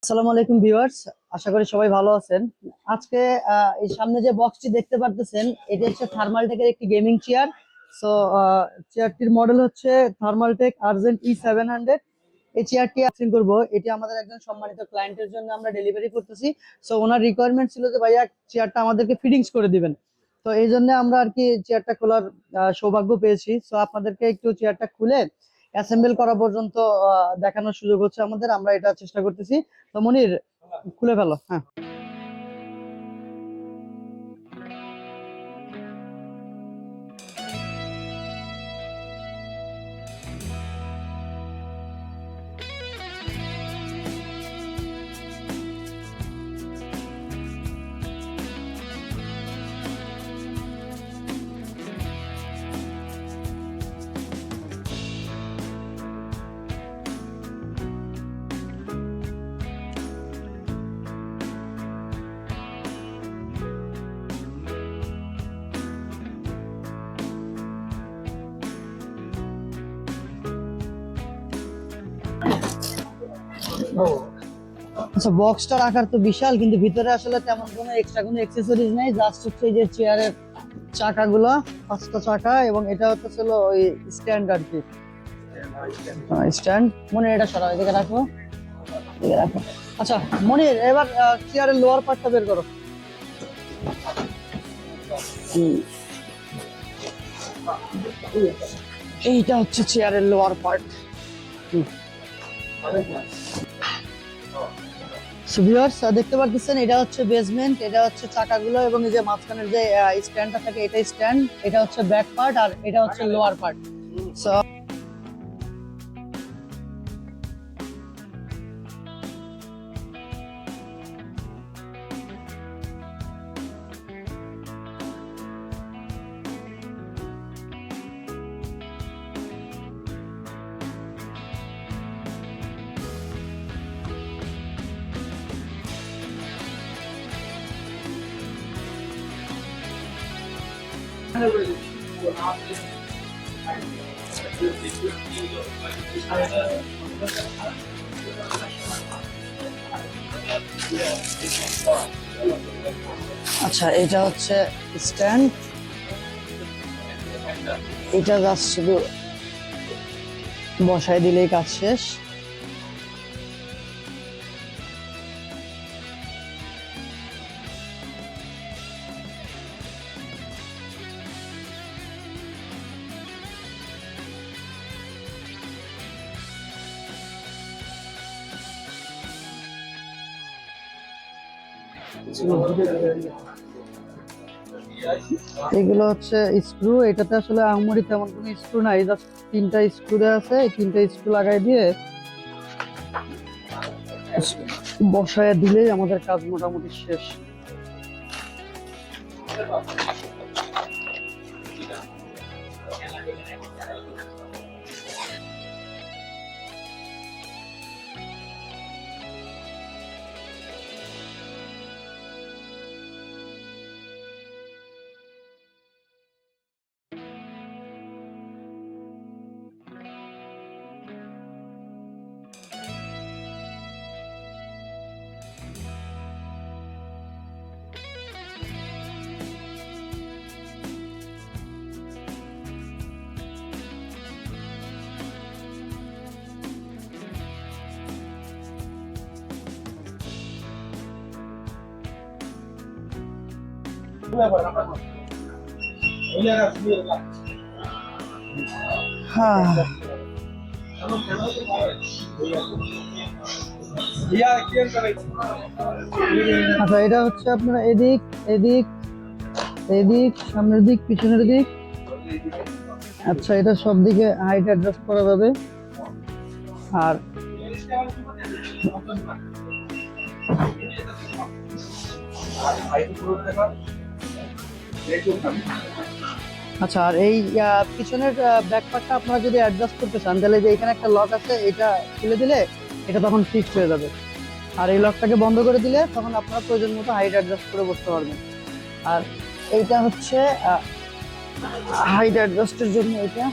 আসসালামু আলাইকুম ভিউয়ার্স, আশা করি সবাই ভালো আছেন। আজকে এই সামনে যে বক্সটি দেখতে পারতেছেন, এটা হচ্ছে থার্মালটেকের একটি গেমিং চেয়ার। সো চেয়ারটির মডেল হচ্ছে থার্মালটেক আর্জেন্ট E700। এই চেয়ারটি আনবক্সিং করব। এটি আমাদের একজন সম্মানিত ক্লায়েন্টের জন্য আমরা ডেলিভারি করতেছি। সো ওনার রিকোয়ারমেন্ট ছিল যে ভাইয়া চেয়ারটা আমাদেরকে ফিটিংস করে দিবেন। তো এই জন্য আমরা আর কি চেয়ারটা খোলার সৌভাগ্য পেয়েছি। সো আপনাদেরকে একটু চেয়ারটা খুলে অ্যাসেম্বল করা পর্যন্ত দেখানোর সুযোগ হচ্ছে আমাদের, আমরা এটা চেষ্টা করতেছি। তো মনির, খুলে ফেলো। হ্যাঁ, আচ্ছা, বক্সটার আকার তো বিশাল, কিন্তু ভিতরে আসলে তেমন কোনো এক্সট্রা কোনো অ্যাক্সেসরিজ নাই। জাস্ট হচ্ছে এই যে চেয়ারের চাকাগুলো, 5টা চাকা, এবং এটা হচ্ছে ওই স্ট্যান্ড আর কি। স্ট্যান্ড মনির, এটা সরাও, এদিকে রাখো, এদিকে রাখো। আচ্ছা মনির, এবার চেয়ারের লোয়ার পার্টটা বের করো। এইটা হচ্ছে চেয়ারের লোয়ার পার্ট। দেখতে পাচ্ছেন, এটা হচ্ছে বেসমেন্ট, এটা হচ্ছে চাকাগুলো, এবং এই যে মাঝখানের যে স্ট্যান্ডটা থাকে, এটা স্ট্যান্ড, এটা হচ্ছে ব্যাক পার্ট, আর এটা হচ্ছে লোয়ার পার্ট। আচ্ছা, এটা হচ্ছে স্ট্যান্ড, এটা জাস্ট শুধু বসায় দিলেই কাজ শেষ। এগুলো হচ্ছে স্ক্রু। এটাতে আসলে আহামরি তেমন কোনো স্ক্রু নাই, জাস্ট 3টা স্ক্রু দেওয়া আছে। এই 3টা স্ক্রু লাগাই দিয়ে বসায় দিলেই আমাদের কাজ মোটামুটি শেষ। আচ্ছা, এটা হচ্ছে আপনার এদিক এদিক এদিক, সামনের দিক, পিছনের দিক। আচ্ছা, এটা সব দিকে হাইট অ্যাডজাস্ট করা যাবে। আর আচ্ছা, আর এই পিছনের ব্যাক পার্টটা আপনারা যদি অ্যাডজাস্ট করতে চান, তাহলে যে এখানে একটা লক আছে, এটা খুলে দিলে এটা তখন ফিক্সড হয়ে যাবে। আর এই লকটাকে বন্ধ করে দিলে তখন আপনারা প্রয়োজন মতো হাইট অ্যাডজাস্ট করে বসতে পারবেন। আর এইটা হচ্ছে হাইট অ্যাডজাস্টের জন্য এটা।